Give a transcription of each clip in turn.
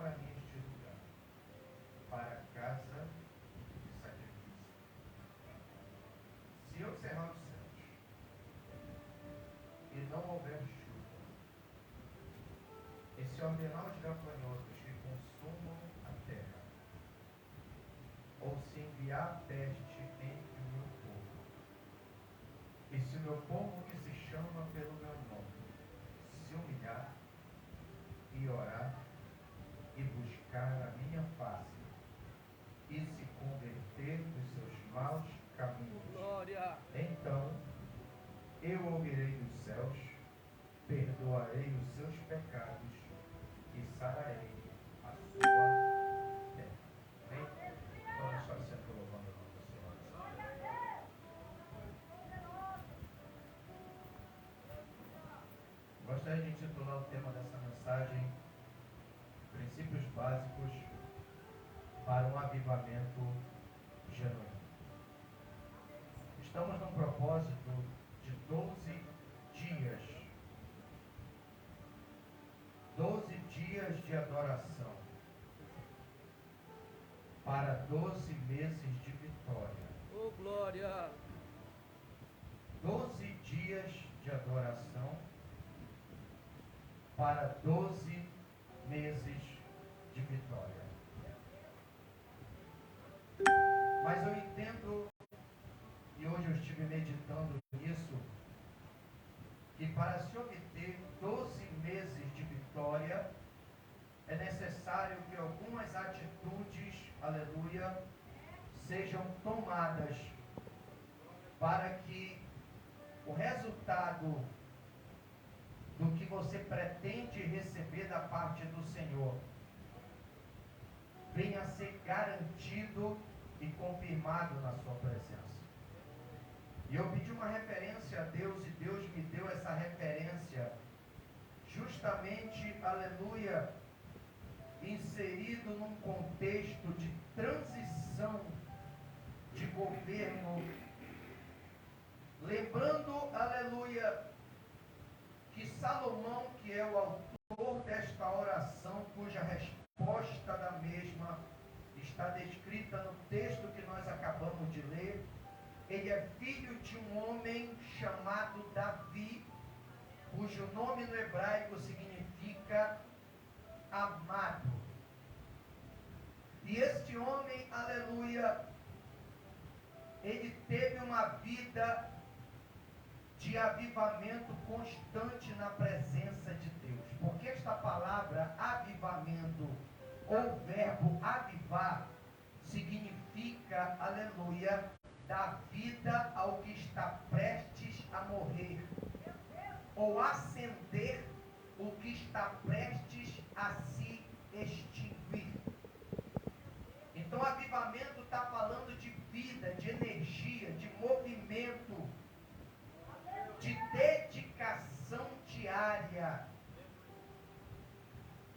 para mim este lugar, para a casa de sacrifício. Se eu cerrar os céus e não houver chuva, esse ordenal de gafanhotos que consumam a terra, ou se enviar peste entre o meu povo, e se o meu povo que se chama pelo meu nome se humilhar e orar e buscar a minha face e se converter dos seus maus caminhos, Glória. então eu ouvirei dos céus, perdoarei os seus pecados e sararei a sua terra. Amém? Vamos só sempre louvando o nome do Senhor. Gostaria de intitular o tema dessa mensagem: Princípios básicos para um avivamento genuíno. Estamos num propósito de 12 dias. 12 dias de adoração para 12 meses de vitória. Oh, glória. 12 dias de adoração para 12 meses de vitória. Mas eu entendo, e hoje eu estive meditando nisso, que para se obter 12 meses de vitória, é necessário que algumas atitudes, aleluia, sejam tomadas para que o resultado do que você pretende receber da parte do Senhor venha a ser garantido e confirmado na sua presença. E eu pedi uma referência a Deus e Deus me deu essa referência justamente, aleluia, inserido num contexto de transição de governo, lembrando, aleluia, que Salomão, que é o autor desta oração, cuja resposta da mesma está descrita no texto que nós acabamos de ler, ele é filho de um homem chamado Davi, cujo nome no hebraico significa amado. E este homem, aleluia, ele teve uma vida de avivamento constante na presença de Deus. Porque esta palavra avivamento, ou verbo avivar, significa, aleluia, dar vida ao que está prestes a morrer, ou acender o que está prestes a se extinguir. Então, avivamento está falando de vida, de energia, de movimento, de dedicação diária.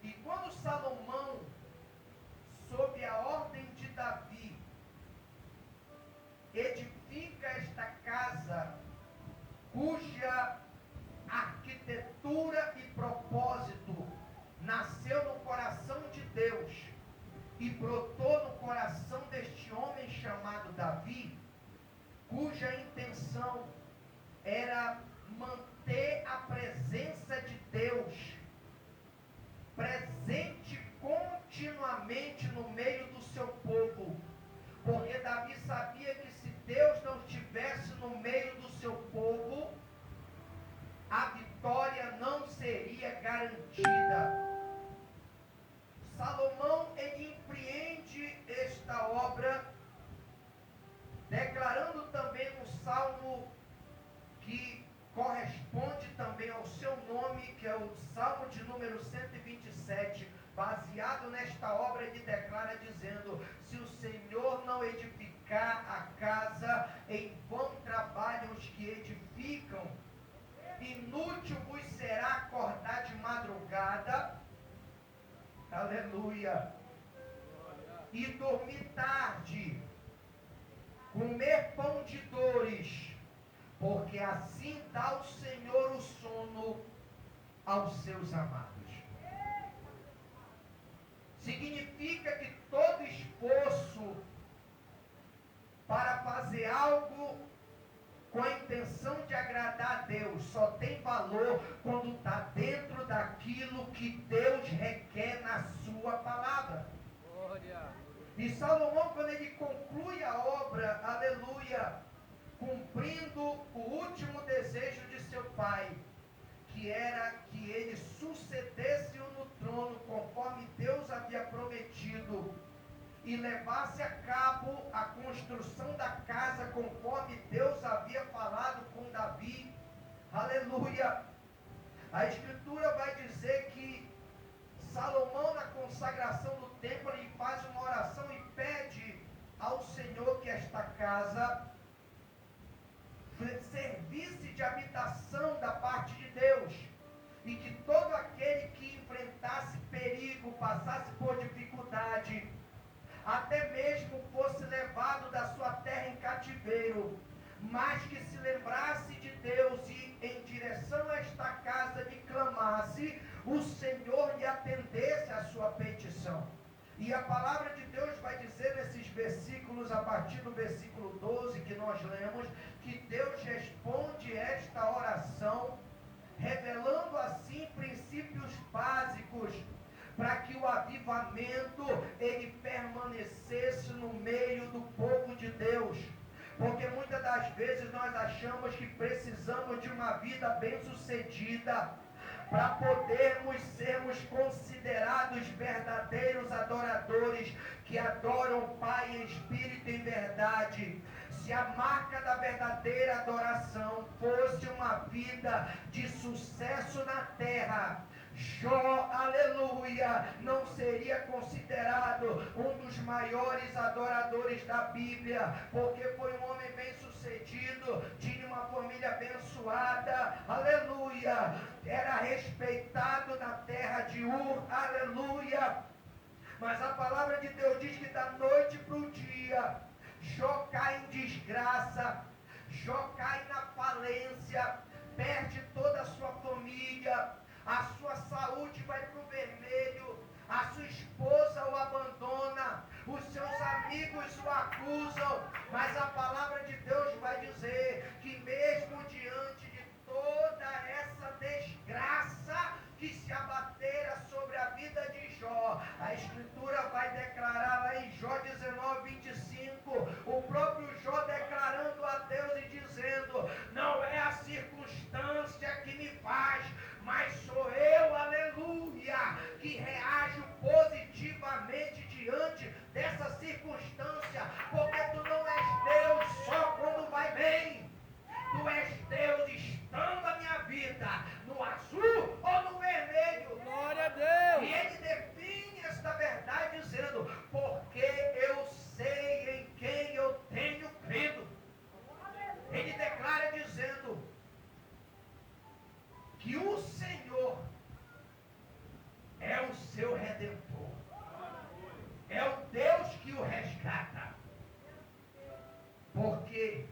E quando Salomão, sob a ordem de Davi, edifica esta casa, cuja arquitetura e propósito nasceu no coração de Deus e brotou no coração deste homem chamado Davi, cuja intenção era manter a presença de Deus presente continuamente no meio do seu povo, porque Davi sabia que se Deus não estivesse no meio do seu povo, a vitória não seria garantida. Salomão, ele empreende esta obra, declarando também no Salmo que corresponde também ao seu nome, que é o Salmo de número 127, baseado nesta obra, ele declara dizendo: se o Senhor não edificar a casa, em vão trabalham os que edificam, inútil vos será acordar de madrugada, aleluia, e dormir tarde, comer pão de dores, porque assim dá o Senhor o sono aos seus amados. que Deus requer na sua palavra. Glória. E Salomão, quando ele conclui a obra, aleluia, cumprindo o último desejo de seu pai, que era que ele sucedesse-o no trono, conforme Deus havia prometido, e levasse a cabo a construção da casa, conforme Deus havia falado com Davi, aleluia. A Escritura vai dizer que Salomão, na consagração do templo, ele faz uma oração e pede ao Senhor que esta casa servisse de habitação da parte de Deus, e que todo aquele que enfrentasse perigo, passasse por dificuldade, até mesmo fosse levado da sua terra em cativeiro, mas que se lembrasse de Deus e em direção a esta casa lhe clamasse, o Senhor lhe atendesse a sua petição. E a palavra de Deus vai dizer nesses versículos, a partir do versículo 12 que nós lemos, que Deus responde esta oração, revelando assim princípios básicos para que o avivamento ele permanecesse no meio do povo de Deus. Porque muitas das vezes nós achamos que precisamos de uma vida bem-sucedida para podermos sermos considerados verdadeiros adoradores que adoram o Pai em espírito e em verdade. Se a marca da verdadeira adoração fosse uma vida de sucesso na terra, Jó, aleluia, não seria considerado um dos maiores adoradores da Bíblia, porque foi um homem bem sucedido, tinha uma família abençoada, aleluia, era respeitado na terra de Ur, aleluia. Mas a palavra de Deus diz que da noite para o dia, Jó cai em desgraça, Jó cai na falência, perde toda a sua família, a sua saúde vai para o vermelho, a sua esposa o abandona, os seus amigos o acusam, mas a palavra de Deus vai dizer que mesmo diante de toda essa desgraça que se abatera sobre a vida de Jó, a Escritura vai declarar lá em Jó 19:25, o próprio Jó declarando a Deus e dizendo: não é a circunstância que me faz, mas sou eu, aleluia, que reajo positivamente diante dessa circunstância, porque tu não és Deus só quando vai bem, tu és Deus estando a minha vida no azul ou no vermelho. Glória a Deus. E ele define esta verdade dizendo: porque eu sei em quem eu tenho crido. Ele declara dizendo que o Senhor é o seu redentor, é o Deus que o resgata, porque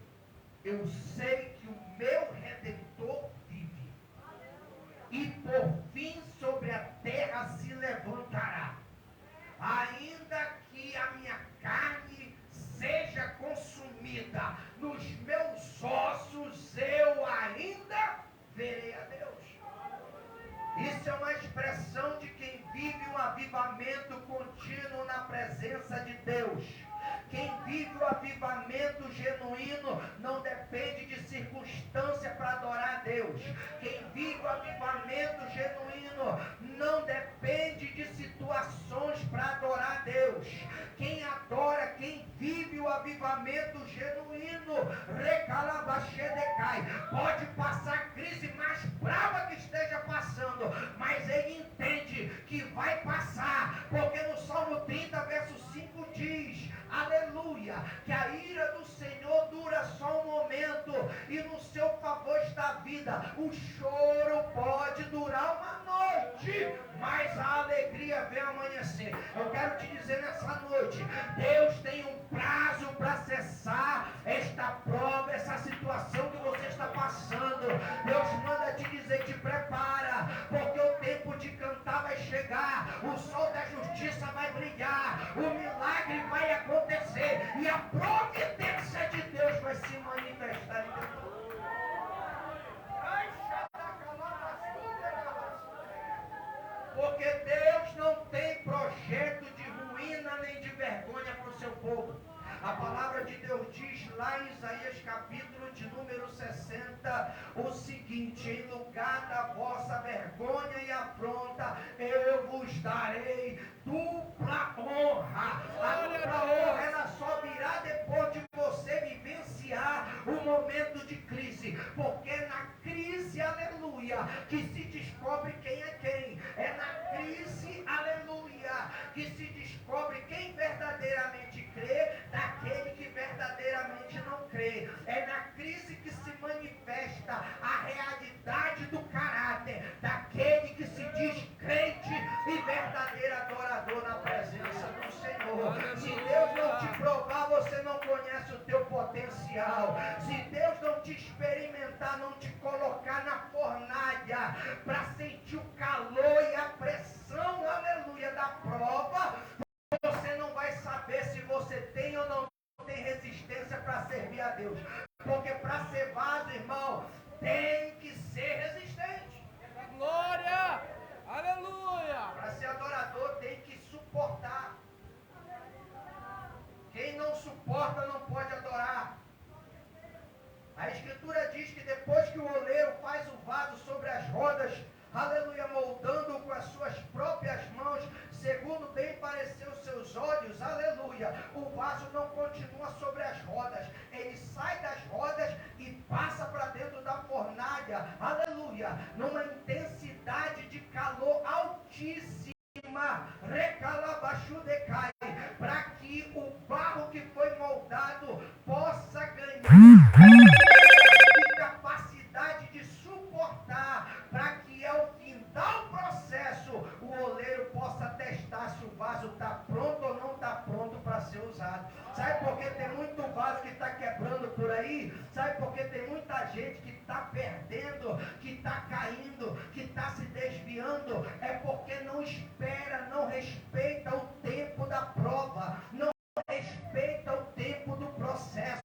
eu sei que o meu redentor vive, e por fim sobre a terra se levantará, ainda que a minha carne seja consumida, nos meus ossos eu ainda verei a Deus. Isso é uma expressão de quem vive um avivamento contínuo na presença de Deus. Quem vive o avivamento genuíno não depende de circunstância para adorar a Deus. Quem vive o avivamento genuíno não depende de situações para adorar a Deus. Quem adora, quem vive o avivamento genuíno, recalabaxedecai, pode passar a crise mais brava que esteja passando, mas ele entende que vai passar, porque no Salmo 30, verso 5 diz, aleluia, que a ira do Senhor dura só um momento, e no seu favor está a vida. O choro pode durar uma noite, mas a alegria vem amanhecer. Eu quero te dizer nessa noite, Deus tem um prazo para cessar esta prova, essa situação que você está passando. Deus manda te dizer, te prepara, porque o tempo de cantar vai chegar, o sol da justiça vai brilhar, o milagre vai acontecer, e a providência de Deus vai se manifestar em teu. Porque Deus não tem projeto de ruína nem de vergonha para o seu povo. A palavra de Deus diz lá em Isaías capítulo de número 60 o seguinte: em lugar da vossa vergonha e afronta, eu vos darei dupla honra. A dupla honra ela só virá depois de você vivenciar um momento de crise, porque é na crise, aleluia, que se descobre quem é quem. É na crise, aleluia, que se descobre quem verdadeiramente crê daquele que verdadeiramente não crê. É na crise que se manifesta a realidade do caráter daquele que se diz crente e verdadeiro adorador na presença do Senhor. Se Deus não te provar, você não conhece o teu potencial. Se Deus não te experimentar, não te colocar na fornalha para sentir o calor e a pressão, aleluia, da prova, você não vai saber se você tem ou não tem resistência para servir a Deus. Porque para ser vaso, irmão, tem que ser resistente. Glória! Aleluia! Para ser adorador tem que suportar. Quem não suporta não pode adorar. A Escritura diz que depois que o oleiro faz o vaso sobre as rodas, aleluia, moldando-o com as suas próprias mãos, segundo bem pareceu seus olhos, aleluia, o vaso não continua sobre as rodas, ele sai das rodas e passa para dentro da fornalha, aleluia, numa intensidade de calor altíssima, recalabachudecai, para que o barro que foi moldado possa ganhar capacidade de suportar, para que ao findar o processo o oleiro possa testar se o vaso está pronto ou não está pronto para ser usado. Sabe por que tem muito vaso que está quebrando por aí? Sabe por que tem muita gente que está perdendo, que está caindo, que está se desviando? É porque não espera, não respeita o tempo da prova, não respeita o tempo do processo.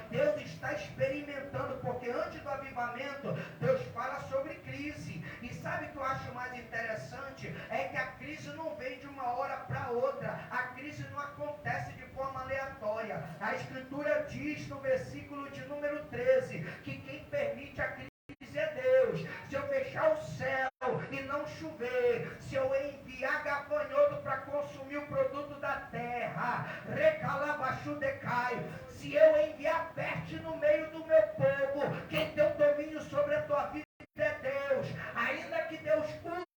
Deus está experimentando, porque antes do avivamento, Deus fala sobre crise. E sabe o que eu acho mais interessante? É que a crise não vem de uma hora para outra. A crise não acontece de forma aleatória. A Escritura diz no versículo de número 13, que quem permite a crise é Deus. Se eu fechar o céu e não chover, se eu enviar gafanhoto para consumir o produto da terra, recalabachudecai, se eu enviar peste no meio do meu povo, quem tem o domínio sobre a tua vida é Deus. Ainda que Deus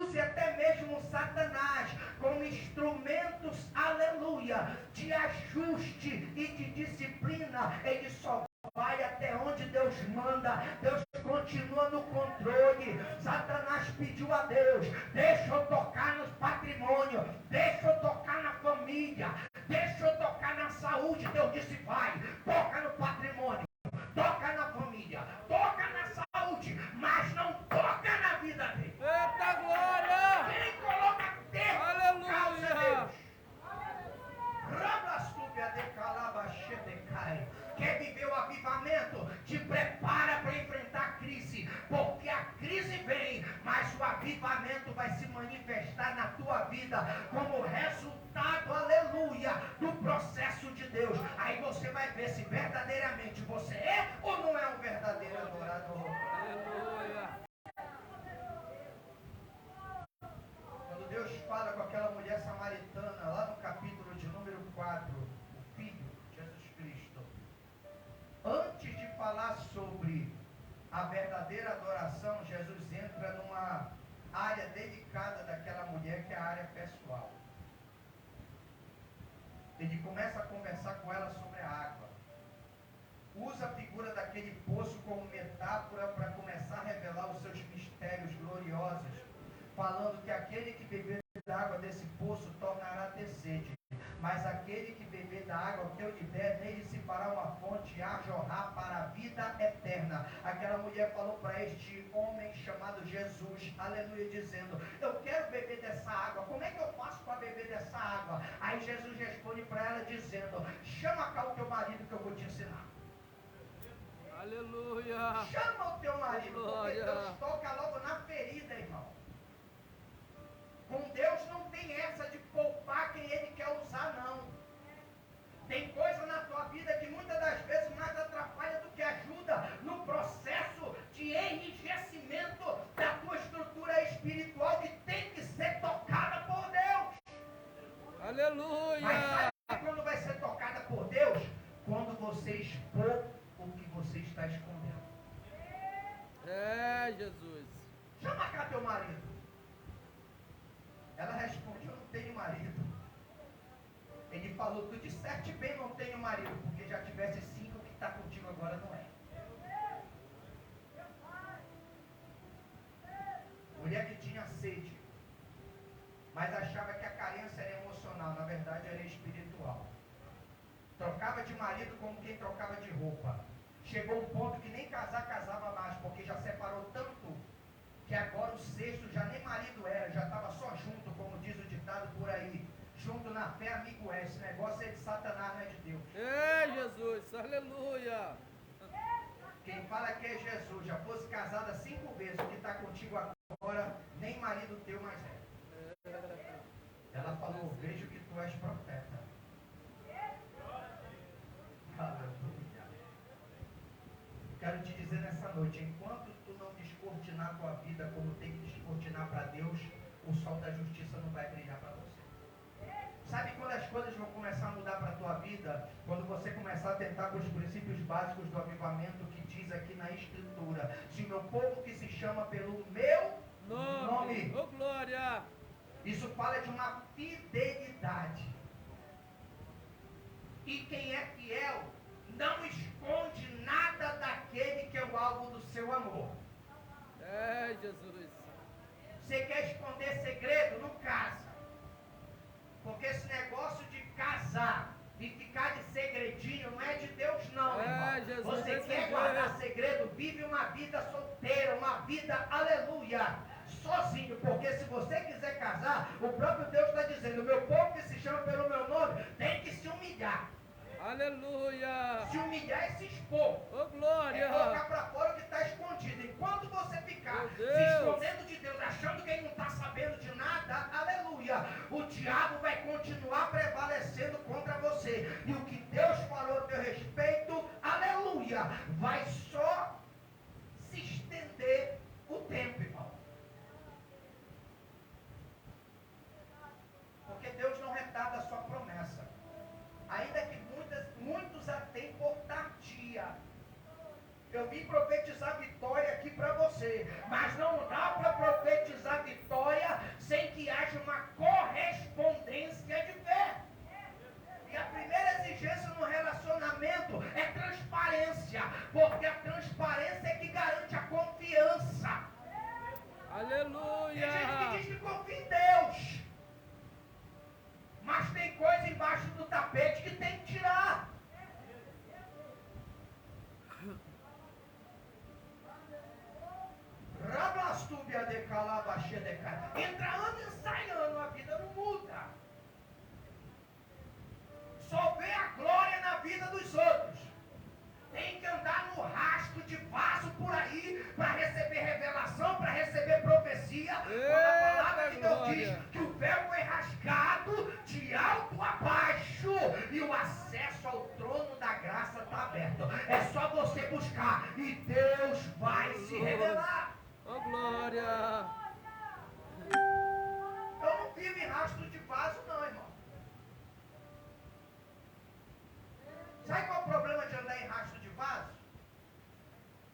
use até mesmo Satanás como instrumentos, aleluia, de ajuste e de disciplina, ele só vai até onde Deus manda. Deus continua no controle. Satanás pediu a Deus: deixa eu tocar nos patrimônios, deixa eu tocar na família, deixa eu tocar na saúde. Deus disse: vai, toca no patrimônio, toca na família, toca na saúde, mas não toca na vida dele. Eita glória! Quem coloca tempo, Aleluia! é Deus. Quer viver o avivamento? Te prepara para enfrentar a crise, porque a crise vem, mas o avivamento vai se manifestar na tua vida como resultado, aleluia, do processo de Deus. Aí você vai ver se verdadeiramente você é ou não é um verdadeiro adorador. Aleluia! Quando Deus fala com aquela mulher samaritana, lá no capítulo de número 4, o Filho, Jesus Cristo, antes de falar sobre a verdadeira adoração, Jesus entra numa área delicada daquela mulher, que é a área pessoal. Ele começa a conversar com ela sobre a água. Usa a figura daquele poço como metáfora para começar a revelar os seus mistérios gloriosos, falando que aquele que beber da água desse poço tornará a ter sede, mas aquele que beber da água que eu lhe der, nele se fará uma fonte a jorrar para a vida eterna. Aquela mulher falou para este homem chamado Jesus, aleluia, dizendo: eu quero beber dessa água, como é que eu faço para beber dessa água? Aí Jesus responde para ela dizendo: chama cá o teu marido que eu vou te ensinar. Aleluia! Chama o teu marido, porque Glória. Deus toca logo na ferida, irmão. Com Deus falou, tu disseste bem, não tenho marido, porque já tivesse 5, que está contigo agora não é. Mulher que tinha sede, mas achava que a carência era emocional, na verdade era espiritual. Trocava de marido como quem trocava de roupa. Chegou um ponto que nem casava mais, porque já separou tanto, que agora o sexto já nem marido era, já estava só junto, como diz o ditado por aí. Junto na fé, amigo é. Esse negócio é de Satanás, não é de Deus. Ei, Jesus, aleluia. Quem fala que é Jesus, já fosse casada 5 vezes, o que está contigo agora, nem marido teu mais é. Ela falou, vejo que tu és profeta. Aleluia. Quero te dizer nessa noite, enquanto tu não descortinar a tua vida como tem que descortinar para Deus, o sol da justiça não vai brilhar para você. Sabe quando as coisas vão começar a mudar para a tua vida? Quando você começar a tentar com os princípios básicos do avivamento que diz aqui na Escritura. Se o meu povo que se chama pelo meu nome. Oh, glória. Isso fala de uma fidelidade. E quem é fiel não esconde nada daquele que é o alvo do seu amor. É, Jesus. Você quer esconder segredo? Não casa. Porque esse negócio de casar e ficar de segredinho não é de Deus não, irmão. Jesus, você quer guardar segredo, vive uma vida solteira, uma vida, aleluia, sozinho. Porque se você quiser casar, o próprio Deus está dizendo, o meu povo que se chama pelo meu nome, tem que se humilhar. Aleluia. Se humilhar é se expor. Oh, glória. É colocar para fora o que está escondido. Enquanto você ficar se escondendo de Deus, achando que ele não está sabendo de nada, aleluia, o diabo vai continuar prevalecendo contra você. E o que Deus falou a teu respeito, aleluia, vai só se estender o tempo, irmão. Porque Deus não retarda a sua promessa. Ainda que muitos a têm por tardia. Eu vim profetizar vitória aqui para você, mas não dá para profetizar vitória sem que haja uma correspondência de fé. E a primeira exigência no relacionamento é transparência, porque a transparência é que garante a confiança. Aleluia. Tem gente que diz que confia em Deus, mas tem coisa embaixo do tapete que tem que tirar. Rabastúbia de calabaxê de cara. Entra ano e sai ano, a vida não muda. Só vê a glória na vida dos outros. Tem que andar no rastro de vaso por aí para receber revelação, para receber profecia. Quando a palavra de Deus diz que o véu foi rasgado de alto a baixo e o acesso ao trono da graça está aberto. É só você buscar e Deus vai se revelar. Oh, glória. Eu não vivo em rastro de vaso não, irmão. Sabe qual é o problema de andar em rastro de vaso?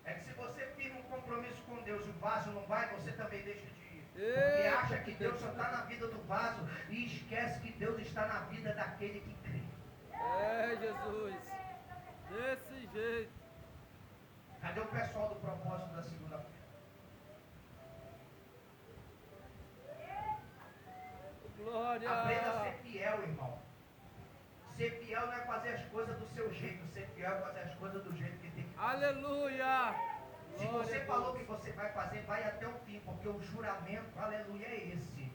É que se você firma um compromisso com Deus e o vaso não vai, você também deixa de ir. Porque acha que Deus só está na vida do vaso e esquece que Deus está na vida daquele que crê. É, Jesus. Desse jeito. Cadê o pessoal do propósito da segunda-feira? Glória. Aprenda a ser fiel, irmão. Ser fiel não é fazer as coisas do seu jeito. Ser fiel é fazer as coisas do jeito que tem que fazer. Aleluia. Se você falou que você vai fazer, vai até o fim, porque o juramento, aleluia, é esse.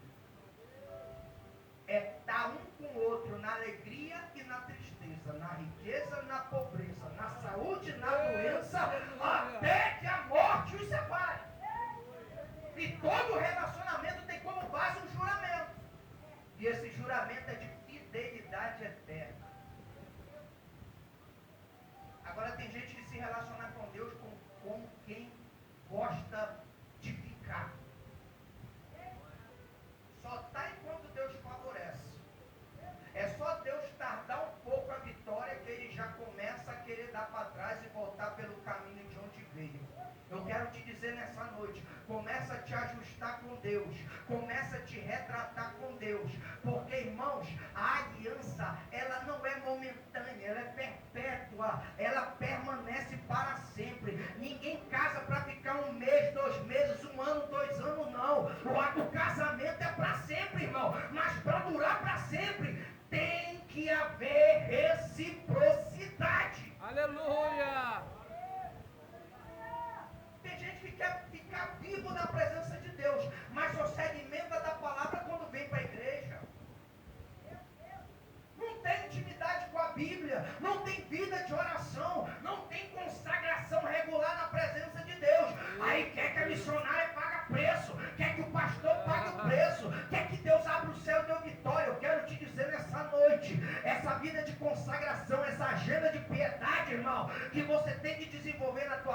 É estar um com o outro na alegria e na tristeza, na riqueza e na pobreza, na saúde e na doença, até que a morte os separe. E todo relacionamento tem como base um juramento. E esse juramento é de fidelidade eterna. Agora tem gente que se relaciona com Deus como quem gosta de ficar. Só está enquanto Deus favorece. É só Deus tardar um pouco a vitória que ele já começa a querer dar para trás e voltar pelo caminho de onde veio. Eu quero te dizer nessa noite, começa a te ajustar com Deus, começa a te retratar com Deus, porque irmãos,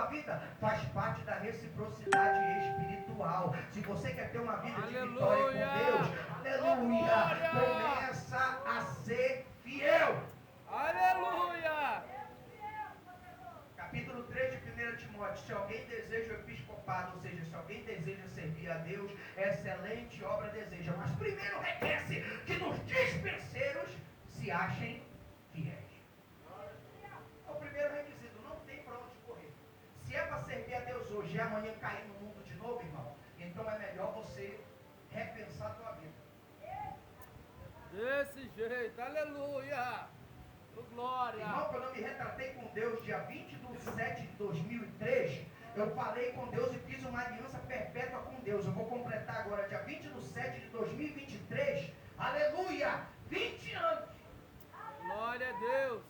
vida? Faz parte da reciprocidade espiritual. Se você quer ter uma vida de vitória com Deus, aleluia, começa a ser fiel. Aleluia! Capítulo 3 de 1 Timóteo. Se alguém deseja o episcopado, ou seja, se alguém deseja servir a Deus, excelente obra deseja. Mas primeiro requer-se que nos dispenseiros se achem fiéis. É o primeiro requisito, não tem para onde correr. Se é para servir a Deus hoje e amanhã cair no mundo de novo, irmão, então é melhor você repensar a tua vida. Desse jeito, aleluia! Glória! Irmão, quando eu me retratei com Deus dia 20/7 de 2003, eu falei com Deus e fiz uma aliança perpétua com Deus. Eu vou completar agora dia 20/7 de 2023, aleluia, 20 anos. Glória a Deus!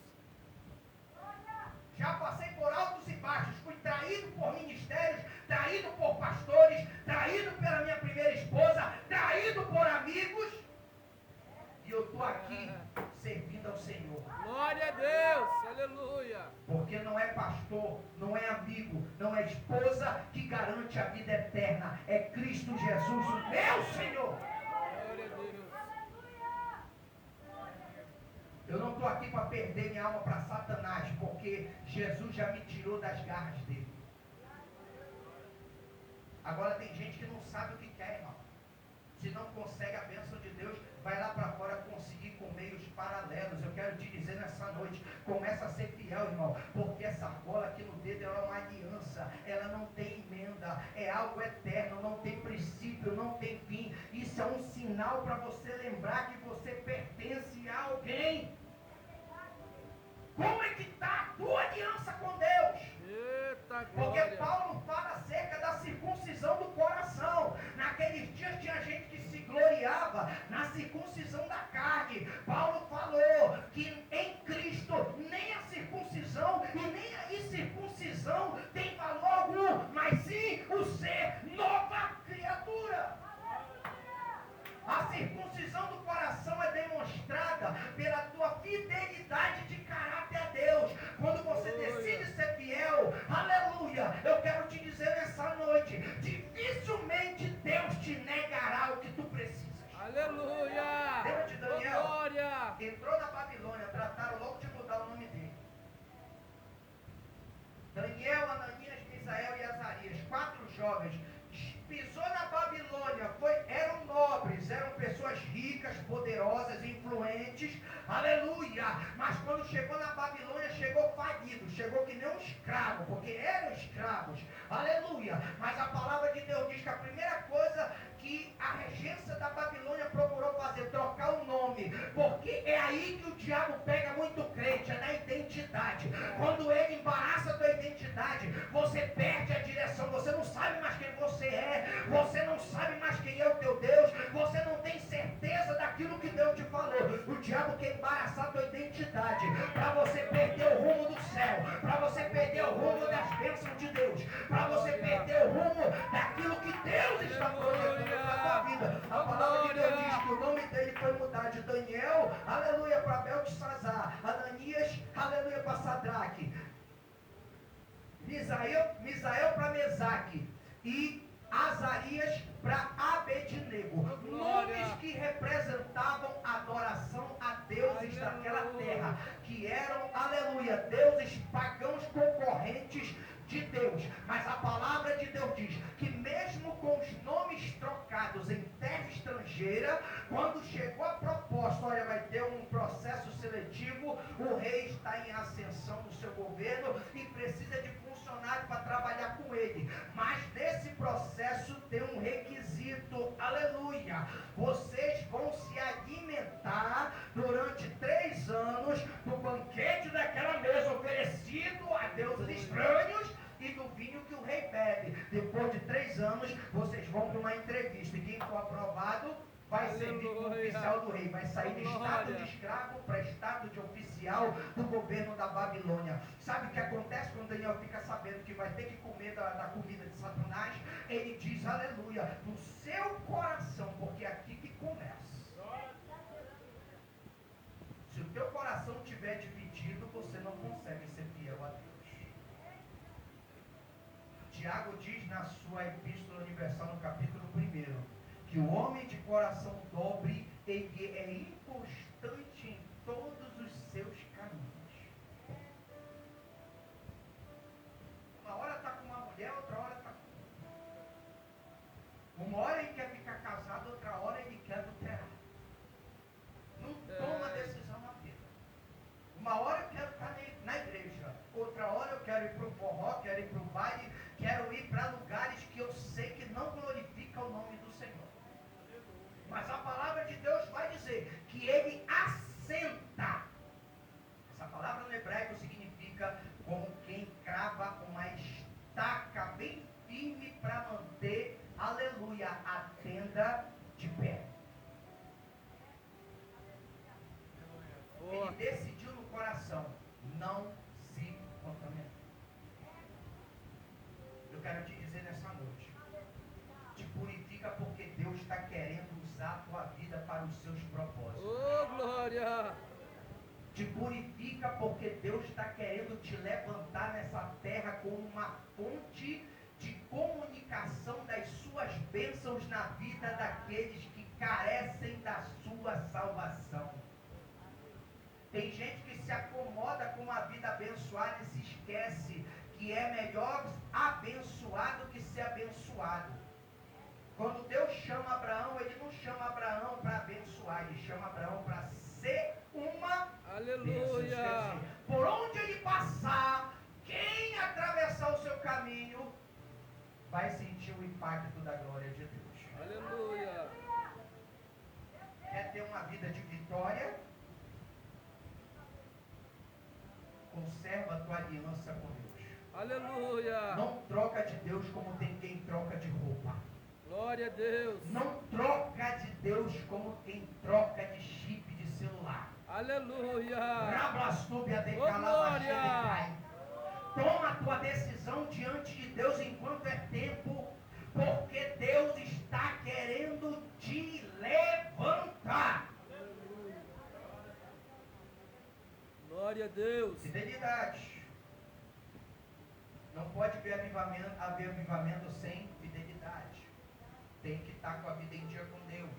Já passei por altos e baixos, fui traído por ministérios, traído por pastores, traído pela minha primeira esposa, traído por amigos. E eu estou aqui servindo ao Senhor. Glória a Deus! Aleluia! Porque não é pastor, não é amigo, não é esposa que garante a vida eterna. É Cristo Jesus, o meu Senhor. Glória a Deus! Eu não estou aqui para perder minha alma para Satanás, porque Jesus já me tirou das garras dele. Agora tem gente que não sabe o que quer, irmão. Se não consegue a bênção de Deus, vai lá para fora conseguir com meios paralelos. Eu quero te dizer nessa noite, começa a ser fiel, irmão, porque essa argola aqui no dedo é uma aliança, ela não tem emenda, é algo eterno, não tem princípio, não tem fim. Isso é um sinal para você lembrar que você pertence a alguém. Como é que está a tua aliança com Deus? Eita, Porque glória! Paulo fala acerca da circuncisão do coração. Naqueles dias tinha gente que se gloriava na circuncisão da carne. Paulo falou que em Cristo nem a circuncisão e nem a incircuncisão tem valor algum, mas sim o ser nova criatura. A circuncisão do coração é demonstrada pela tua fidelidade de caráter a Deus. Quando você decide ser fiel, aleluia, eu quero te dizer nessa noite, dificilmente Deus te negará o que tu precisas. Aleluia! Lembra de Daniel? Glória! Entrou na Babilônia, trataram logo de mudar o nome dele. Daniel, Ananias, Misael e Azarias, 4 jovens, pisou na Babilônia, eram nobres, eram pessoas ricas, poderosas, influentes, aleluia, mas quando chegou na Babilônia, chegou falido, chegou que nem um escravo, porque eram escravos, aleluia, mas a palavra de Deus diz que a primeira coisa que a regência da Babilônia procurou fazer, trocar o nome, porque é aí que o diabo pega muito crente, é na identidade. Quando ele embaraça a tua identidade, você perde a direção, você não sabe mais quem você é, você não sabe mais quem é o teu Deus, você não tem certeza daquilo que Deus te falou. O diabo quer embaraçar a tua identidade, para você perder o rumo do céu, para você perder o rumo das bênçãos de Deus, para você perder o rumo daquilo que Deus está projetando para a tua vida. A palavra de Deus diz que o nome dele foi mudado de Daniel, aleluia, para Beltesazar, Ananias, aleluia, para Sadraque, Misael para Mesaque e Azarias para Abednego. Nomes que representavam adoração a deuses daquela terra, que eram, aleluia, deuses pagãos concorrentes de Deus. Mas a palavra de Deus diz que mesmo com os nomes trocados em terra estrangeira, quando chegou a proposta, olha, vai ter um processo seletivo, o rei está em ascensão no seu governo e precisa de funcionário para trabalhar com ele. Mas nesse processo tem um requisito, aleluia, vocês vão se alimentar durante 3 anos do banquete daquela mesa oferecido a deuses estranhos e do vinho que o rei bebe. Depois de 3 anos, vocês vão para uma entrevista. E quem for aprovado vai servir como oficial do rei. Vai sair de estado de escravo para estado de oficial do governo da Babilônia. Sabe o que acontece quando Daniel fica sabendo que vai ter que comer da comida de Satanás? Ele diz, aleluia, no seu coração, porque é aqui que começa. Se o teu coração estiver dividido, você não consegue ser fiel a Deus. Tiago diz na sua Epístola Universal, no capítulo 1, que o homem de coração dobre, ele é inconstante em todos os seus caminhos. Uma hora está com uma mulher, outra hora está com outra. Uma hora ele quer ficar casado, outra hora ele quer adulterar. Não toma decisão na vida. Uma hora eu quero estar na igreja, outra hora eu quero ir para o forró, quero ir para o baile, quero ir para lugares que eu sei que não glorificam o nome do Senhor. Mas a palavra de Deus vai dizer que ele assenta. Essa palavra no hebraico significa como quem crava uma estaca bem firme para manter, aleluia, a tenda de pé. Ele decidiu no coração não se contaminar. Eu quero te dizer nessa noite, te purifica porque Deus está querendo usar a tua vida para os seus propósitos. Oh, glória! Te purifica porque Deus está querendo te levantar nessa terra como uma fonte de comunicação das suas bênçãos na vida daqueles que carecem da sua salvação. Tem gente que se acomoda com uma vida abençoada e se esquece que é melhor abençoado que ser abençoado. Quando Deus chama Abraão, Ele não chama Abraão para abençoar, Ele chama Abraão para ser uma Aleluia! bênção. Por onde ele passar, quem atravessar o seu caminho, vai sentir o impacto da glória de Deus. Aleluia! Quer ter uma vida de vitória? Conserva a tua aliança com Deus. Aleluia! Não troca de Deus como tem quem troca de roupa. Glória a Deus! Não troca de Deus como quem troca de chip de celular. Aleluia! Glória! Toma a tua decisão diante de Deus enquanto é tempo, porque Deus está querendo te levantar. Glória a Deus! Fidelidade. Não pode haver avivamento sem fidelidade. Tem que estar com a vida em dia com Deus.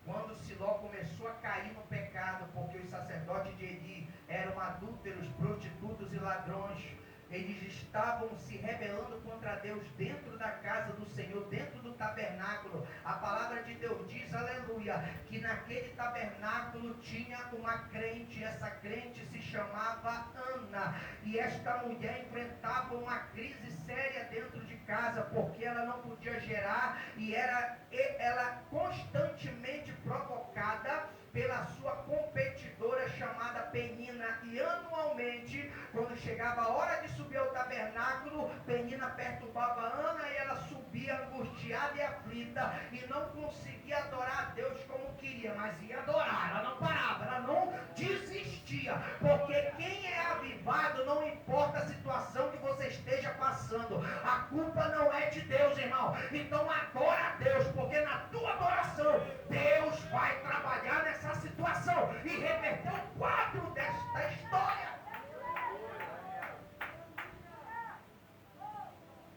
Quando Siló começou a cair no pecado, porque os sacerdotes de Eli eram adúlteros, prostitutos e ladrões, eles estavam se rebelando contra Deus dentro da casa do Senhor, dentro do tabernáculo. A palavra de Deus diz, aleluia, que naquele tabernáculo tinha uma crente, essa crente se chamava Ana, e esta mulher enfrentava uma crise séria dentro de casa, porque ela não podia gerar, e ela constantemente provocada pela sua competidora chamada Penina, e anualmente, quando chegava a hora de subir ao tabernáculo, Penina perturbava Ana e ela subia angustiada e aflita e não conseguia adorar a Deus como queria, mas ia adorar, ela não parava, ela não desistia, porque quem é avivado, não importa a situação que você esteja passando, a culpa não é de Deus, irmão. Então adora a Deus, porque na tua adoração Deus vai trabalhar nessa situação e reverter o quadro desta história.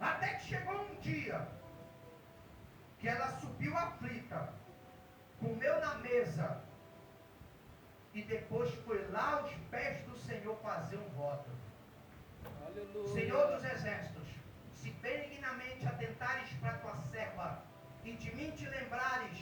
Até que chegou um dia que ela subiu aflita, comeu na mesa e depois foi lá aos pés do Senhor fazer um voto. Aleluia! Senhor dos exércitos, se benignamente atentares para tua serva e de mim te lembrares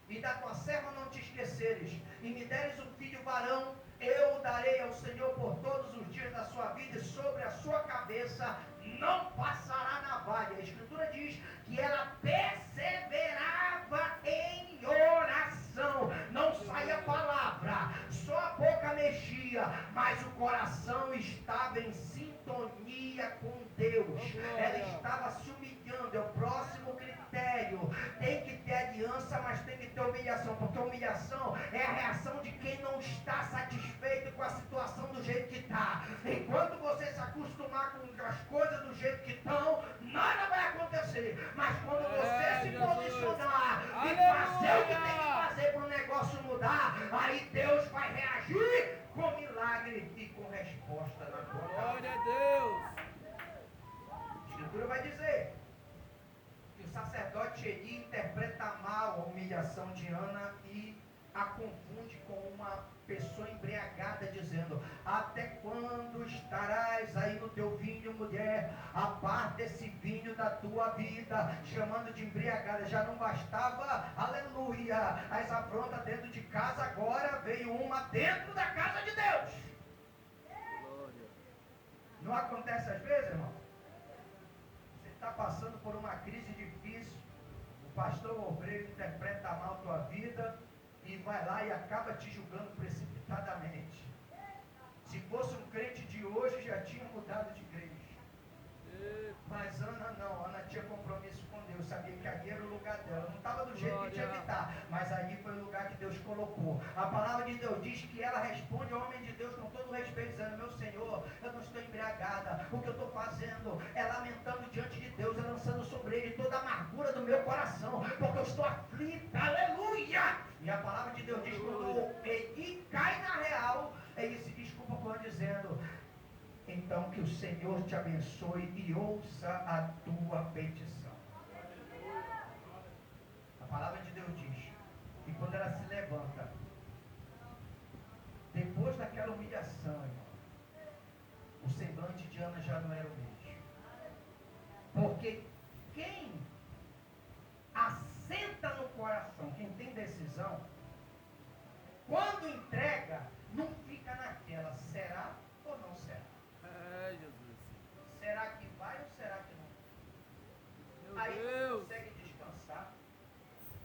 e da tua serva não te esqueceres e me deres um filho varão, eu o darei ao Senhor por todos os dias da sua vida e sobre a sua cabeça não passará navalha. A Escritura diz que ela perseverava em oração, não saía palavra, só a boca mexia, mas o coração estava em sintonia com Deus. Ela estava se humilhando, é o próximo critério. Tem que ter aliança, mas tem que ter humilhação, porque humilhação é a reação de quem não está satisfeito com a situação do jeito que está. Enquanto você se acostumar com as coisas do jeito que estão, nada vai acontecer. Mas quando você se posicionar e fazer o que tem que fazer para o negócio mudar, aí Deus vai reagir com milagre e com resposta na tua vida. Glória a Deus! A Escritura confunde com uma pessoa embriagada, dizendo: até quando estarás aí no teu vinho, mulher? Aparta esse vinho da tua vida, chamando de embriagada. Já não bastava, aleluia, as afrontas dentro de casa, agora veio uma dentro da casa de Deus. Glória. Não acontece às vezes, irmão? Você está passando por uma crise difícil, o pastor obreiro interpreta mal a tua vida e vai lá e acaba te julgando precipitadamente. Se fosse um crente de hoje, já tinha mudado de igreja. Mas Ana não, Ana tinha compromisso com Deus, sabia que ali era o lugar dela, não estava do jeito que tinha que estar, mas ali foi o lugar que Deus colocou. A palavra de Deus diz que ela responde ao homem de Deus com todo respeito, dizendo: meu Senhor, eu não estou embriagada, o que eu estou fazendo é lamentando diante de Deus, é lançando sobre ele toda a amargura do meu coração, porque eu estou aflita, aleluia! E a palavra de Deus diz que quando ele cai na real, ele se desculpa por dizendo: então que o Senhor te abençoe e ouça a tua petição. A palavra de Deus diz que quando ela se levanta, depois daquela humilhação, irmão, o semblante de Ana já não era o mesmo. Porque quem assenta no coração, quem tem decisão, quando entrega, não fica naquela: será ou não será? Jesus. Será que vai ou será que não? Meu Aí Deus. consegue descansar.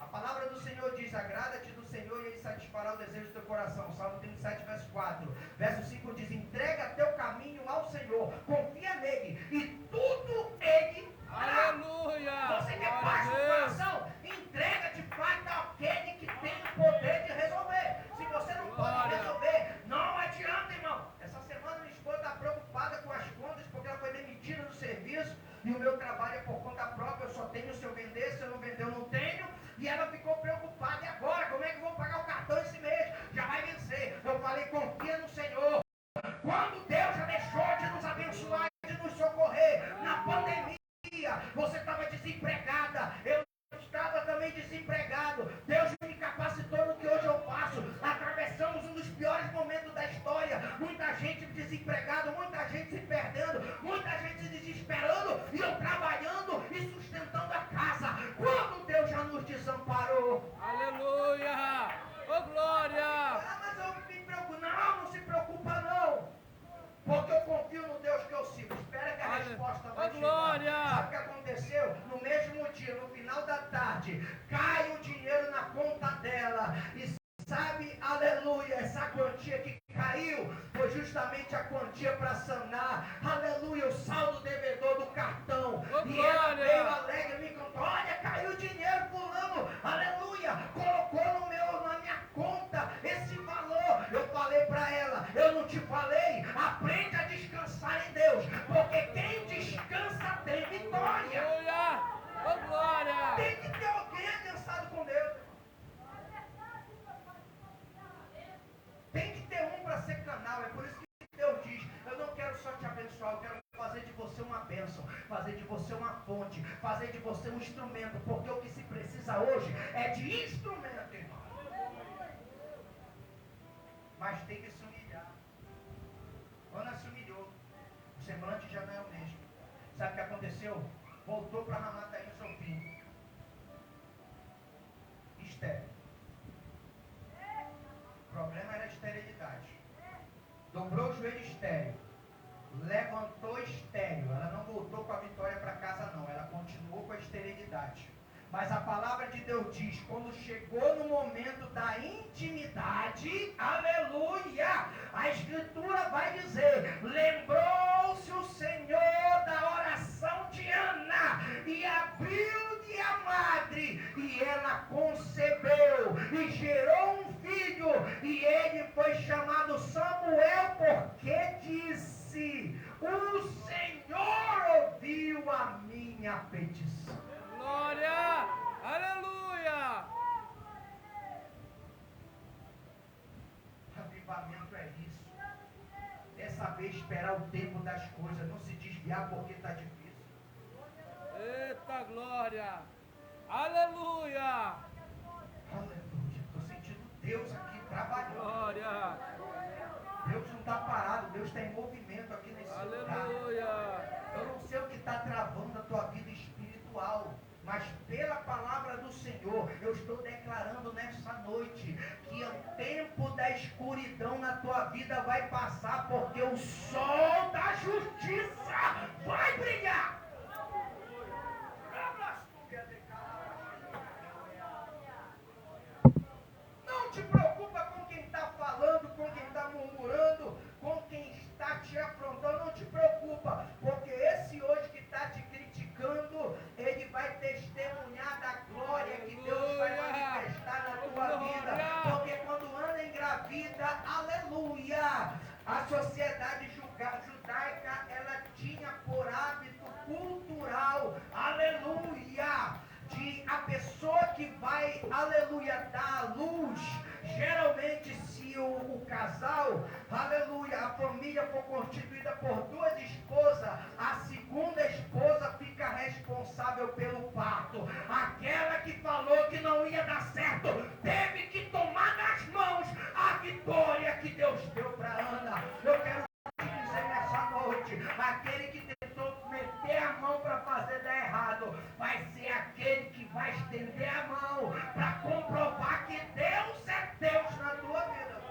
A palavra do Senhor diz: agrada-te do Senhor e Ele satisfará o desejo do teu coração. Salmo 37, verso 4. Verso 5 diz: entrega teu caminho ao Senhor, confia nele e tudo Ele fará. Aleluia. Você quer paz no coração? Entrega de fato àquele que tem o poder de resolver. Se você não pode resolver, não adianta, irmão. Essa semana minha esposa está preocupada com as contas, porque ela foi demitida do serviço, e o meu trabalho é por conta própria, eu só tenho se eu vender, se eu não vender eu não tenho, e ela ficou preocupada: e agora? Como é que eu vou pagar o cartão esse mês? Já vai vencer. Eu falei: confia no Senhor. Quando Deus já deixou de nos abençoar, de nos socorrer, na pandemia, você estava desempregada, eu estava também desempregado, Deus me capacitou no que hoje eu faço. Atravessamos um dos piores momentos da história, muita gente desempregada, muita gente se perdendo, muita gente se desesperando, e eu trabalhando e sustentando a casa. Quando Deus já nos desamparou. Aleluia. Oh, glória. Ah, mas eu me preocupo. Não se preocupa não, porque eu confio no Deus que eu sigo. Espera que a resposta vai chegar. Glória. Sabe o que aconteceu? No mesmo dia, no final da tarde, cai o dinheiro na conta dela. E sabe, aleluia, essa quantia que caiu foi justamente a quantia para sanar, aleluia, o saldo devedor do cartão. E ela veio alegre, me contou: olha, caiu o dinheiro, fulano, aleluia, colocou na minha conta esse valor. Eu falei para ela: eu não te falei? Aprende a descansar em Deus, porque quem descansa tem vitória. Aleluia. Oh, glória. Tem que ter alguém aliançado com Deus. Tem que ter um para ser canal. É por isso que Deus diz: eu não quero só te abençoar, eu quero fazer de você uma bênção, fazer de você uma fonte, fazer de você um instrumento, porque o que se precisa hoje é de instrumento, irmão. Mas tem que se humilhar. Ana se humilhou, o semblante já não é o mesmo. Sabe o que aconteceu? Voltou para Ramataim, seu filho, estéril. O problema era a esterilidade. Dobrou o joelho estéril, levantou estéril. Ela não voltou com a vitória para casa não, ela continuou com a esterilidade. Mas a palavra de Deus diz: quando chegou no momento da intimidade, aleluia, a Escritura vai dizer: lembrou-se o Senhor da oração de Ana, e abriu-lhe a madre, e ela concebeu, e gerou um filho, e ele foi chamado Samuel, porque disse: o Senhor ouviu a minha petição. Glória. Aleluia. Avivamento é isso. É saber esperar o tempo das coisas, não se desviar porque está difícil. Eita glória. Aleluia. Aleluia. Estou sentindo Deus Deus aqui trabalhando. Glória. Deus não está parado, Deus está em movimento aqui nesse lugar. Aleluia. Eu não sei o que está travando a tua vida espiritual, mas pela palavra do Senhor, eu estou declarando nessa noite que o tempo da escuridão na tua vida vai passar, porque o sol da justiça vai brilhar. Não te preocupa com quem está falando, com quem está murmurando, com quem está te afrontando, não te preocupa, porque esse hoje que está te criticando, ele vai testemunhar da glória que Deus vai manifestar na tua vida, porque quando anda engravida, aleluia, a sociedade judaica, ela tinha por hábito cultural, aleluia, de a pessoa que vai, aleluia, dar à luz, geralmente se o casal, aleluia, a família for constituída por duas esposas, a segunda esposa fica responsável pelo parto. Aquela que falou que não ia dar certo, teve que tomar nas mãos a vitória que Deus deu para Ana. Eu quero te dizer nessa noite, aquele que tentou meter a mão para fazer dar errado, vai ser aquele que vai estender a mão para comprovar que Deus é Deus na tua vida.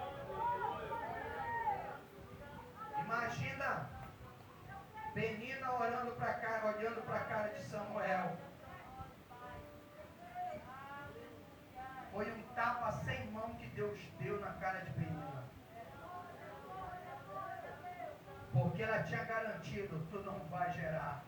Imagina Penina olhando para a cara de Samuel. Foi um tapa sem mão que Deus deu na cara de Penina. Porque ela tinha garantido, tu não vai gerar.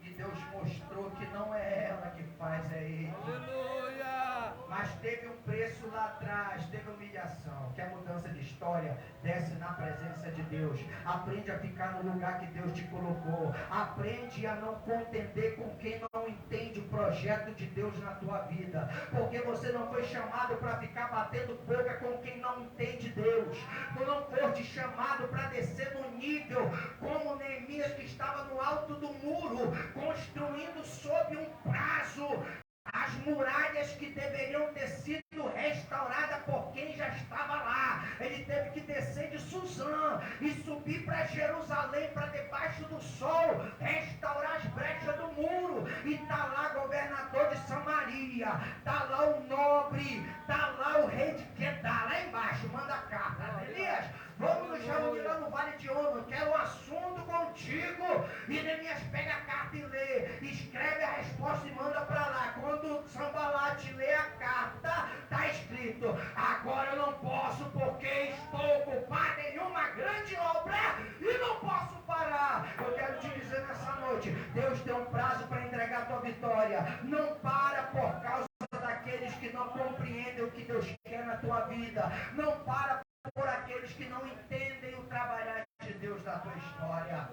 E Deus mostrou que não é ela que faz, é Ele. Aleluia. Mas teve um preço lá atrás, teve humilhação. Quer mudança de história? Desce na presença de Deus. Aprende a ficar no lugar que Deus te colocou. Aprende a não contender com quem não entende o projeto de Deus na tua vida. Porque você não foi chamado para ficar batendo boca com quem não entende Deus. Tu não foste chamado para descer no nível como Neemias, que estava no alto do muro, construindo sob um prazo as muralhas que deveriam ter sido restauradas por quem já estava lá. Ele teve que descer de Suzã e subir para Jerusalém, para debaixo do sol, restaurar as brechas do muro. E está lá governador de Samaria, está lá o nobre, está lá o rei de Quedar, lá embaixo, manda a carta. Elias, vamos nos reunir lá no Vale de Ono, quero um assunto contigo. E Neemias pega a carta e lê, escreve a resposta e manda para lá. Quando Sanbalate lê a carta, está escrito: agora eu não posso porque estou ocupado em uma grande obra e não posso parar. Eu quero te dizer nessa noite, Deus tem um prazo para entregar a tua vitória. Não para por causa daqueles que não compreendem o que Deus quer na tua vida. Não para por aqueles que não entendem o trabalhar de Deus na tua história.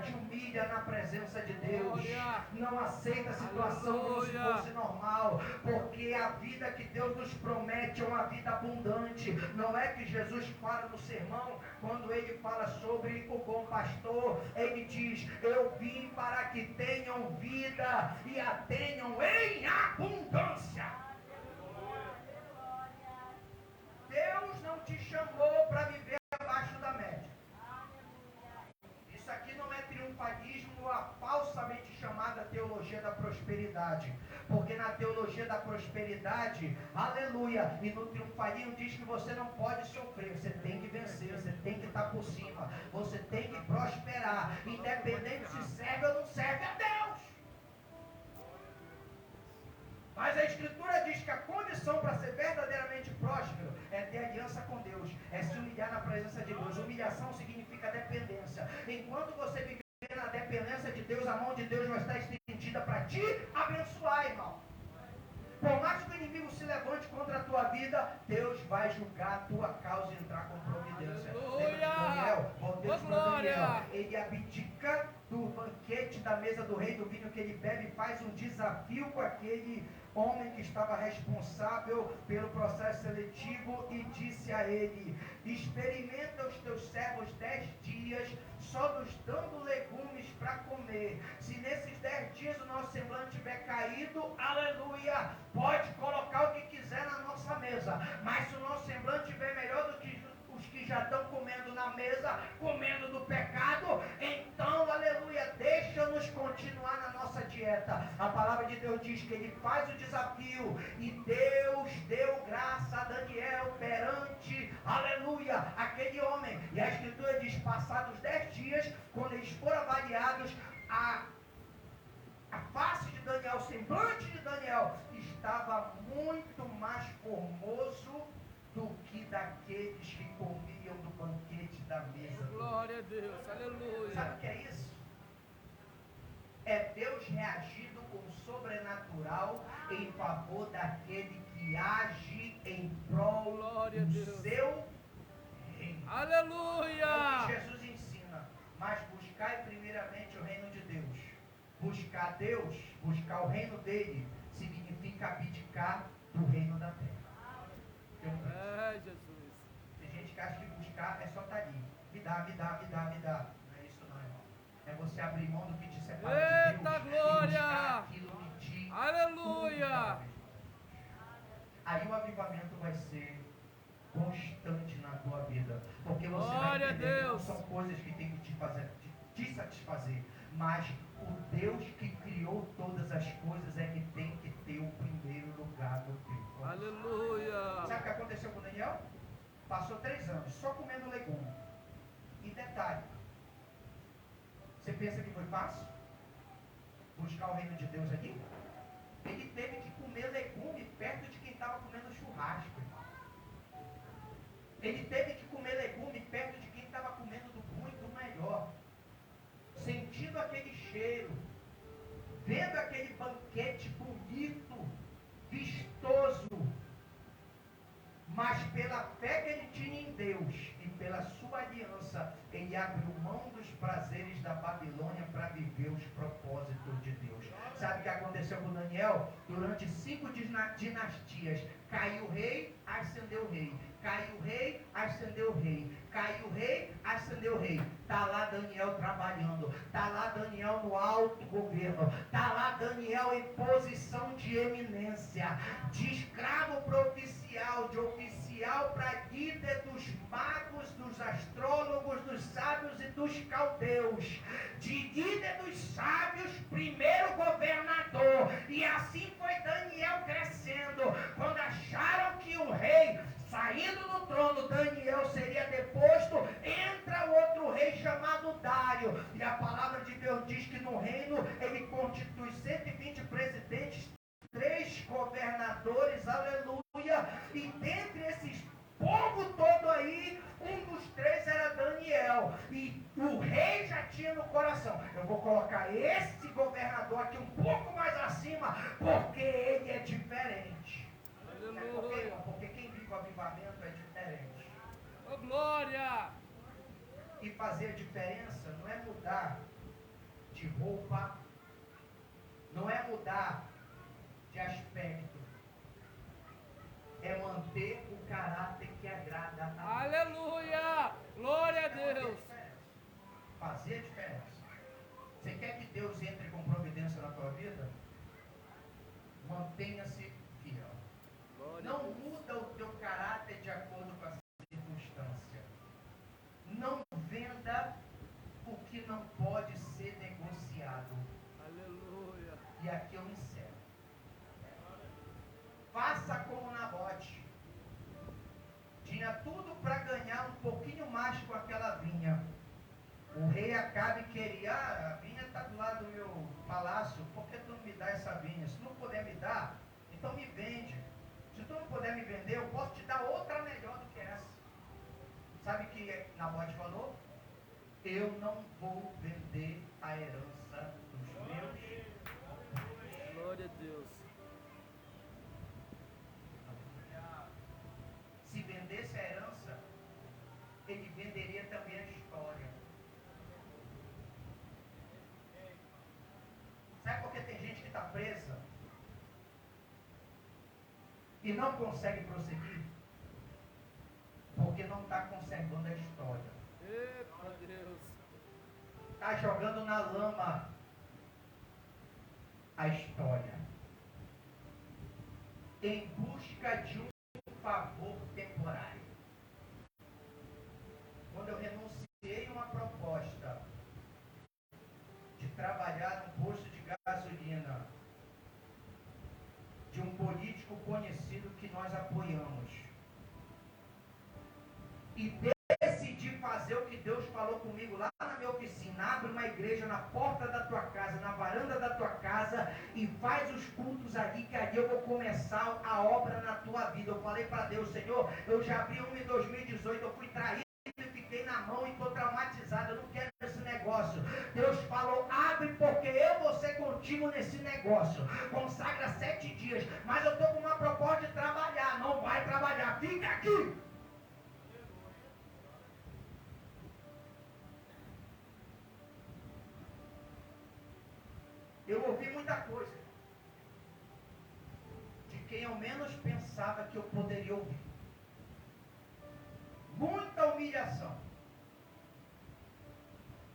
Te humilha na presença de Deus. Não aceita a situação como se fosse normal, porque a vida que Deus nos promete é uma vida abundante. Não é que Jesus fala no sermão, quando ele fala sobre o bom pastor, ele diz: eu vim para que tenham vida e a tenham em abundância. Deus não te chamou para viver abaixo da média. Isso aqui não é triunfalismo, a falsamente chamada teologia da prosperidade. Porque na teologia da prosperidade, aleluia, e no triunfalismo diz que você não pode sofrer, você tem que vencer, você tem que estar por cima, você tem que prosperar, independente se serve ou não serve a Deus. Mas a Escritura diz que a condição para ser verdadeiramente próspero é ter aliança com Deus, é se humilhar na presença de Deus. Humilhação significa dependência. Enquanto você viver na dependência de Deus, a mão de Deus vai estar estendida para te abençoar, irmão. Por mais que o inimigo se levante contra a tua vida, Deus vai julgar a tua causa e entrar com providência. Lembra de Daniel? Voltemos para Daniel. Ele abdica do banquete da mesa do rei, do vinho que ele bebe, faz um desafio com aquele homem que estava responsável pelo processo seletivo e disse a ele: experimenta os teus servos 10 dias, só nos dando legumes para comer. Se nesses 10 dias o nosso semblante tiver caído, aleluia, pode colocar o que quiser na nossa mesa, mas se o nosso semblante tiver melhor do que os que já estão comendo na mesa, comendo do pecado, então, aleluia, deixa-nos continuar na nossa dieta. A palavra de Deus diz que ele faz o desafio e Deus deu graça a Daniel perante, aleluia, aquele homem. E a escritura diz, passados 10 dias, quando eles foram avaliados, a face de Daniel, o semblante de Daniel estava muito mais formoso do que daqueles que comiam do banquete da mesa. Glória a Deus, aleluia. Sabe o que é isso? É Deus reagindo com o sobrenatural em favor daquele que age em prol do seu reino. Aleluia! É o que Jesus ensina. Mas buscai primeiramente o reino de Deus. Buscar Deus, buscar o reino dele, significa abdicar do reino da terra. Jesus. Tem gente que acha que buscar é só estar ali. Me dá. Não é isso não, irmão. É você abrir mão do que te separa de Deus. Eita glória! E buscar aquilo que te... Aleluia! Aí o avivamento vai ser constante na tua vida. Porque você Glória vai entender que não Deus. são coisas que tem que te satisfazer. Mas o Deus que criou todas as coisas é que tem que ter o primeiro lugar no teu coração. Aleluia! Sabe o que aconteceu com Daniel? Passou 3 anos só comendo legume. E detalhe, você pensa que foi fácil? Buscar o reino de Deus aqui? Ele teve que comer legume perto de quem estava comendo churrasco, irmão. Ele teve que comer legume perto de quem estava comendo do bom e do melhor. Sentindo aquele cheiro, vendo aquele banquete bonito, vistoso, mas pela fé que ele tinha em Deus e pela sua aliança, ele abriu mão dos prazeres da Babilônia para viver os propósitos de Deus. Sabe o que aconteceu com Daniel? Durante 5 dinastias, caiu o rei, ascendeu o rei. Caiu o rei, ascendeu o rei. Caiu o rei, ascendeu o rei. Está lá Daniel trabalhando. Está lá Daniel no alto governo. Está lá Daniel em posição de eminência. De escravo para oficial, de oficial para líder dos magos, dos astrólogos, dos sábios e dos caldeus. De líder dos sábios, primeiro governador. E assim foi Daniel crescendo. Quando acharam que o rei, saindo do trono, Daniel seria deposto, entra outro rei chamado Dário. E a palavra de Deus diz que no reino ele constitui 120 presidentes, 3 governadores, aleluia. E dentre esses povo todo aí, um dos 3 era Daniel. E o rei já tinha no coração: eu vou colocar esse governador aqui um pouco mais acima, porque ele é diferente. Aleluia! Porque quem vive o avivamento é diferente. Oh, glória! E fazer a diferença não é mudar de roupa, não é mudar de aspecto, é manter o caráter que agrada a Deus. Aleluia! Glória a Deus! Fazer a diferença. Você quer que Deus entre com providência na tua vida? Mantenha-se fiel. Não muda o teu caráter de acordo com a circunstância. Não venda o que não pode ser negociado. Aleluia! E aqui eu encerro. Faça como Nabote. Tinha tudo para ganhar um pouquinho mais com aquela vinha. O rei Acabe queria: a vinha está do lado do meu palácio, por que tu não me dá essa vinha? Se não puder me dar, então me vende. Se tu não puder me vender, eu posso te dar outra melhor do que essa. Sabe o que Nabote falou? Eu não vou vender a herança dos meus. Glória a Deus! Se vendesse a herança, ele venderia também a história. e não consegue prosseguir? Porque não está conservando a história. Eita Deus. Está jogando na lama a história. Em busca de um favor temporário. Quando eu renunciei a uma proposta de trabalhar num posto de gasolina de um político conhecido que nós apoiamos, e decidi fazer o que Deus falou comigo lá na minha oficina: abre uma igreja na porta da tua casa, na varanda da tua casa, e faz os cultos ali, que ali eu vou começar a obra na tua vida. Eu falei para Deus: Senhor, eu já abri um em 2018, eu fui traído e fiquei na mão e estou traumatizado, eu não quero esse negócio. Deus falou: abre, porque eu vou ser contigo nesse negócio. Consagra 7 dias, mas eu estou com uma proposta de trabalhar. Não vai trabalhar, fica aqui. Eu ouvi muita coisa de quem eu menos pensava que eu poderia ouvir. Muita humilhação.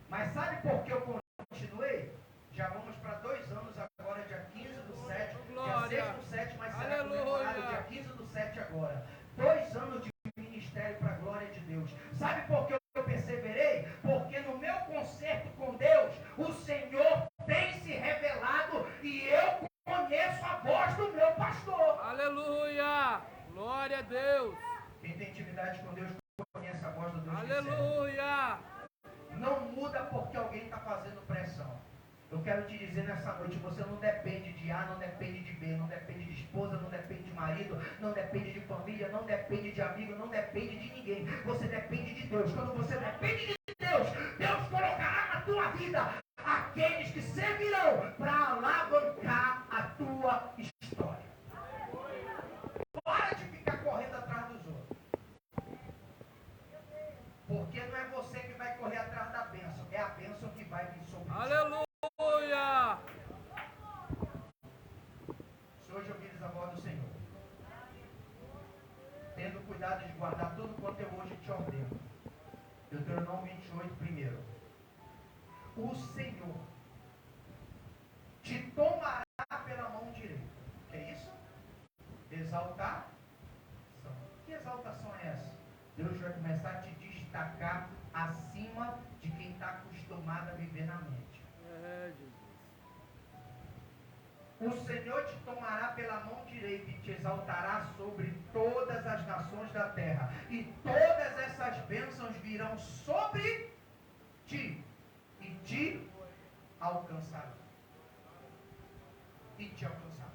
Mas sabe por que eu continuei? Já vamos para 2 anos agora, dia 15/7, dia 6/7, mas será comemorado dia 15/7 agora. 2 anos de ministério para a glória de Deus. Sabe por que eu perseverei? Porque no meu concerto com Deus, o Senhor tem se revelado e eu conheço a voz do meu pastor. Aleluia. Glória a Deus. Quem tem intimidade com Deus conhece a voz do Deus. Aleluia. Não muda porque alguém está fazendo pressão. Eu quero te dizer nessa noite: você não depende de A, não depende de B, não depende de esposa, não depende de marido, não depende de família, não depende de amigo, não depende de ninguém. Você depende de Deus. Quando você depende de Deus, Deus colocará na tua vida aqueles que servirão para alavancar a tua história. Para de ficar correndo atrás dos outros. Porque não é você que vai correr atrás da bênção, é a bênção que vai vir sobre ti. Aleluia. Se hoje ouvires a voz do Senhor, tendo cuidado de guardar tudo quanto eu hoje te ordeno. Deuteronômio 28, primeiro. O Senhor te tomará pela mão direita. Que é isso? Exaltação. Que exaltação é essa? Deus vai começar a te destacar acima de quem está acostumado a viver na mente. É, Jesus. O Senhor te tomará pela mão direita e te exaltará sobre todas as nações da terra. E todas essas bênçãos virão sobre ti e te alcançarão. E te alcançarão.